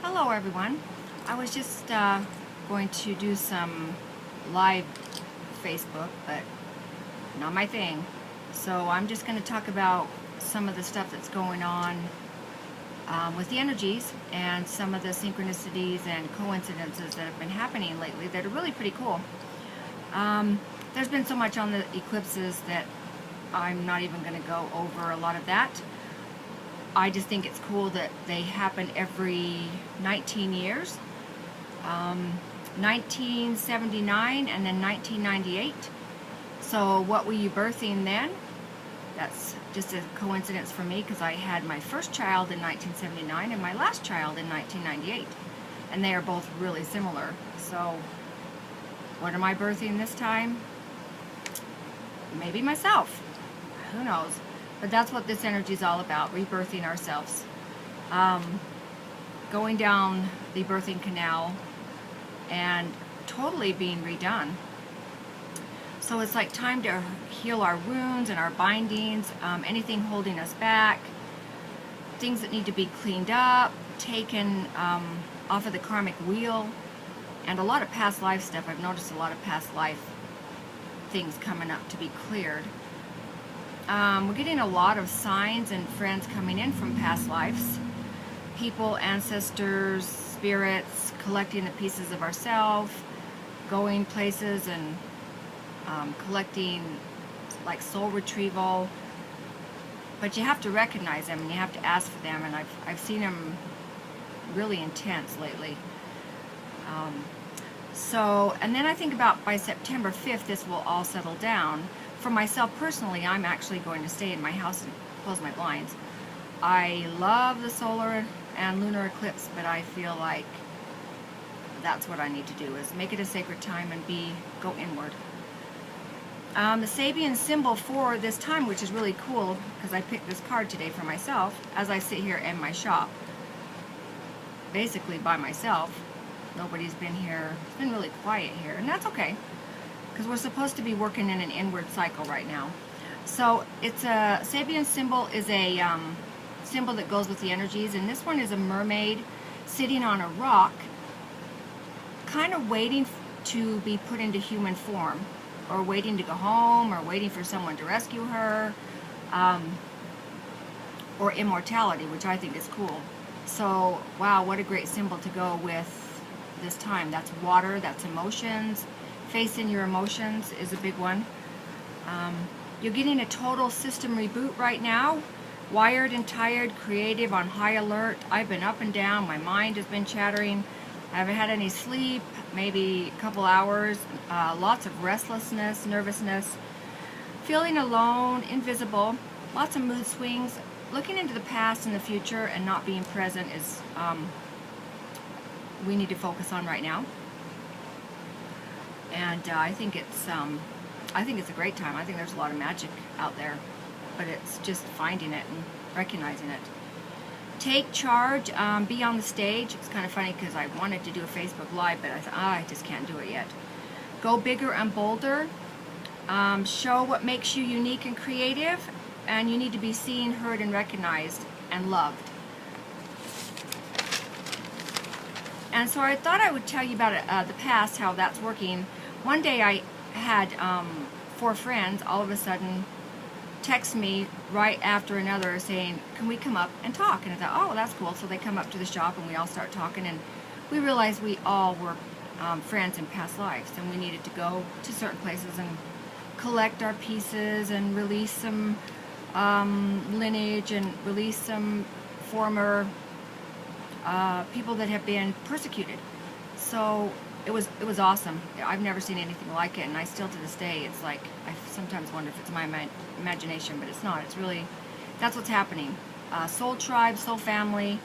Hello everyone. I was just going to do some live Facebook, but not my thing. So I'm just going to talk about some of the stuff that's going on with the energies and some of the synchronicities and coincidences that have been happening lately that are really pretty cool. There's been so much on the eclipses that I'm not even going to go over a lot of that. I just think it's cool that they happen every 19 years. 1979 and then 1998. So what were you birthing then? That's just a coincidence for me because I had my first child in 1979 and my last child in 1998. And they are both really similar. So what am I birthing this time? Maybe myself. Who knows? But that's what this energy is all about, rebirthing ourselves. Going down the birthing canal and totally being redone. So it's like time to heal our wounds and our bindings, anything holding us back, things that need to be cleaned up, taken off of the karmic wheel, and a lot of past life stuff. I've noticed a lot of past life things coming up to be cleared. We're getting a lot of signs and friends coming in from past lives. People, ancestors, spirits, collecting the pieces of ourselves, going places and collecting like soul retrieval. But you have to recognize them and you have to ask for them, and I've seen them really intense lately. And then I think about by September 5th this will all settle down. For myself personally, I'm actually going to stay in my house and close my blinds. I love the solar and lunar eclipse, but I feel like that's what I need to do, is make it a sacred time and go inward. The Sabian symbol for this time, which is really cool because I picked this card today for myself as I sit here in my shop, basically by myself. Nobody's been here. It's been really quiet here, and that's okay, because we're supposed to be working in an inward cycle right now. So it's a Sabian symbol is a symbol that goes with the energies, and this one is a mermaid sitting on a rock, kind of waiting to be put into human form, or waiting to go home, or waiting for someone to rescue her, or immortality, which I think is cool. So wow, what a great symbol to go with this time. That's water, that's emotions. Facing your emotions is a big one. You're getting a total system reboot right now. Wired and tired, creative, on high alert. I've been up and down. My mind has been chattering. I haven't had any sleep, maybe a couple hours. Lots of restlessness, nervousness. Feeling alone, invisible. Lots of mood swings. Looking into the past and the future and not being present is we need to focus on right now. And I think it's a great time. I think there's a lot of magic out there, but it's just finding it and recognizing it. Take charge, be on the stage. It's kind of funny because I wanted to do a Facebook Live, but I thought, I just can't do it yet. Go bigger and bolder. Show what makes you unique and creative, and you need to be seen, heard, and recognized, and loved. And so I thought I would tell you about the past, how that's working. One day I had 4 friends all of a sudden text me right after another saying, can we come up and talk? And I thought, oh, that's cool. So they come up to the shop and we all start talking, and we realized we all were friends in past lives, and we needed to go to certain places and collect our pieces and release some lineage and release some former people that have been persecuted. So it was awesome. I've never seen anything like it, and I still to this day, it's like I sometimes wonder if it's my imagination, but it's not. It's really, that's what's happening. Soul tribe, soul family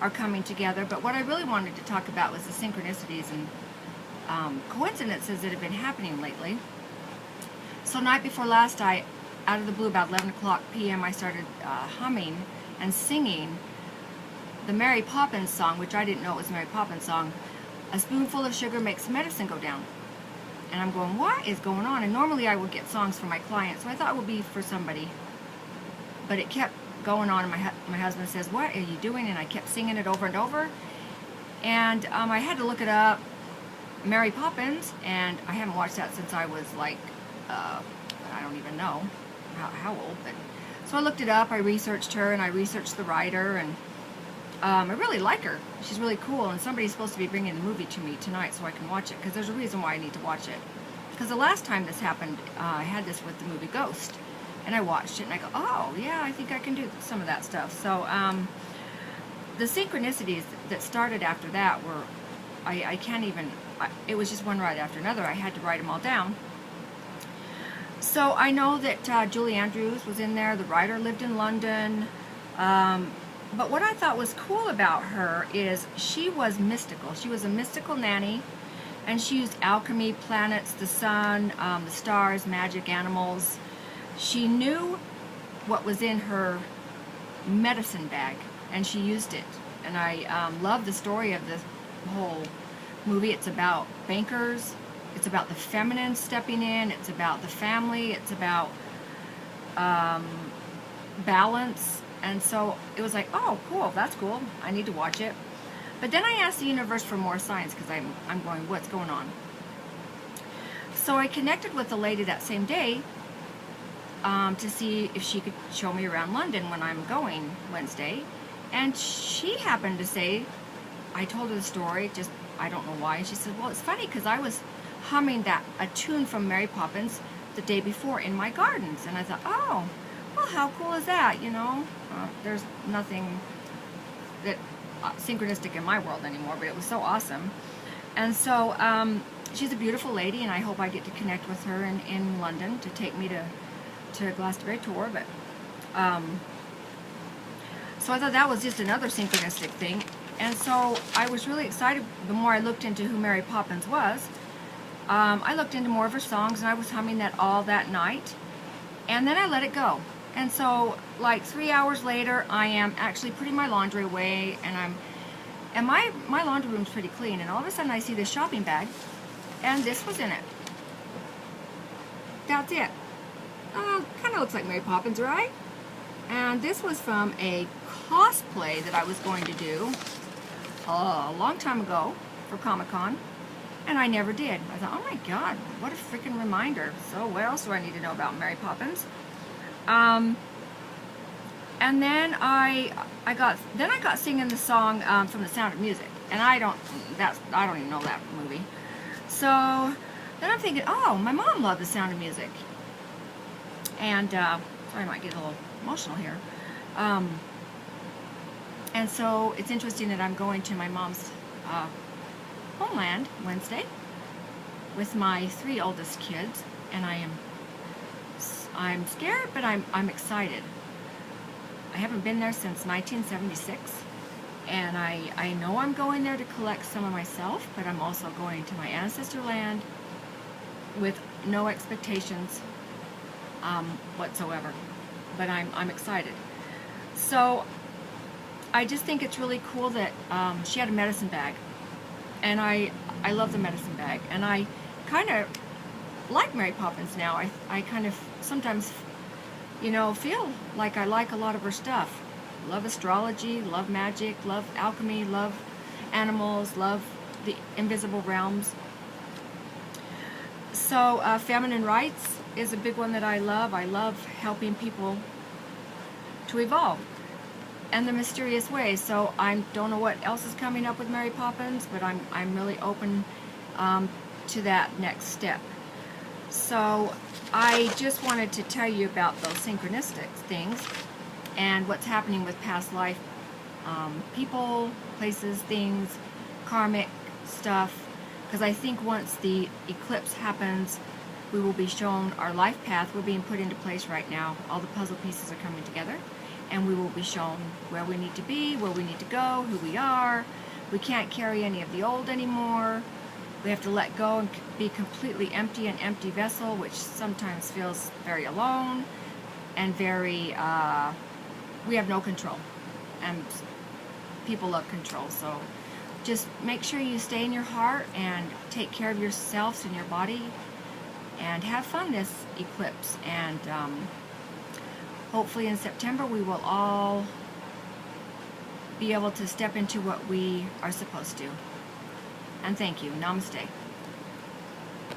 are coming together. But what I really wanted to talk about was the synchronicities and coincidences that have been happening lately. So night before last, out of the blue, about 11 o'clock p.m., I started humming and singing the Mary Poppins song, which I didn't know it was a Mary Poppins song. A spoonful of sugar makes medicine go down. And I'm going, what is going on? And normally I would get songs for my clients, so I thought it would be for somebody. But it kept going on, and my husband says, what are you doing? And I kept singing it over and over. And I had to look it up, Mary Poppins, and I haven't watched that since I was like, I don't even know how old, but so I looked it up, I researched her, and I researched the writer, and I really like her. She's really cool, and somebody's supposed to be bringing the movie to me tonight so I can watch it, because there's a reason why I need to watch it. Because the last time this happened, I had this with the movie Ghost, and I watched it, and I go, oh, yeah, I think I can do some of that stuff. So, the synchronicities that started after that were, I can't even, it was just one right after another. I had to write them all down. So I know that Julie Andrews was in there. The writer lived in London. But what I thought was cool about her is she was mystical. She was a mystical nanny, and she used alchemy, planets, the sun, the stars, magic, animals. She knew what was in her medicine bag, and she used it. And I love the story of this whole movie. It's about bankers. It's about the feminine stepping in. It's about the family. It's about balance. And so it was like, oh, cool, that's cool. I need to watch it. But then I asked the universe for more signs, because I'm going, what's going on? So I connected with the lady that same day to see if she could show me around London when I'm going Wednesday. And she happened to say, I told her the story, just, I don't know why. And she said, well, it's funny because I was humming a tune from Mary Poppins the day before in my gardens. And I thought, oh, well, how cool is that, you know? There's nothing that synchronistic in my world anymore, but it was so awesome. And so she's a beautiful lady, and I hope I get to connect with her in London to take me to Glastonbury tour. But so I thought that was just another synchronistic thing. And so I was really excited. The more I looked into who Mary Poppins was, I looked into more of her songs, and I was humming that all that night. And then I let it go. And so, like 3 hours later, I am actually putting my laundry away, and my laundry room's pretty clean. And all of a sudden, I see this shopping bag, and this was in it. That's it. Kind of looks like Mary Poppins, right? And this was from a cosplay that I was going to do a long time ago for Comic-Con, and I never did. I thought, oh my God, what a freaking reminder. So what else do I need to know about Mary Poppins? And then I got singing the song from The Sound of Music, and I don't even know that movie. So then I'm thinking, oh, my mom loved The Sound of Music, and sorry, I might get a little emotional here. And so it's interesting that I'm going to my mom's homeland Wednesday with my 3 oldest kids, and I'm scared, but I'm excited. I haven't been there since 1976, and I know I'm going there to collect some of myself, but I'm also going to my ancestor land with no expectations whatsoever. But I'm excited. So I just think it's really cool that she had a medicine bag, and I love the medicine bag, and I kind of like Mary Poppins now. I kind of sometimes, you know, feel like I like a lot of her stuff. Love astrology, love magic, love alchemy, love animals, love the invisible realms. So feminine rights is a big one that I love. I love helping people to evolve and the mysterious ways. So I don't know what else is coming up with Mary Poppins, but I'm really open to that next step. So I just wanted to tell you about those synchronistic things and what's happening with past life people, places, things, karmic stuff, because I think once the eclipse happens, we will be shown our life path. We're being put into place right now. All the puzzle pieces are coming together, and we will be shown where we need to be, where we need to go, who we are. We can't carry any of the old anymore. We have to let go and be completely empty, an empty vessel, which sometimes feels very alone and very, we have no control. And people love control. So just make sure you stay in your heart and take care of yourselves and your body and have fun this eclipse. And hopefully in September we will all be able to step into what we are supposed to. And thank you. Namaste.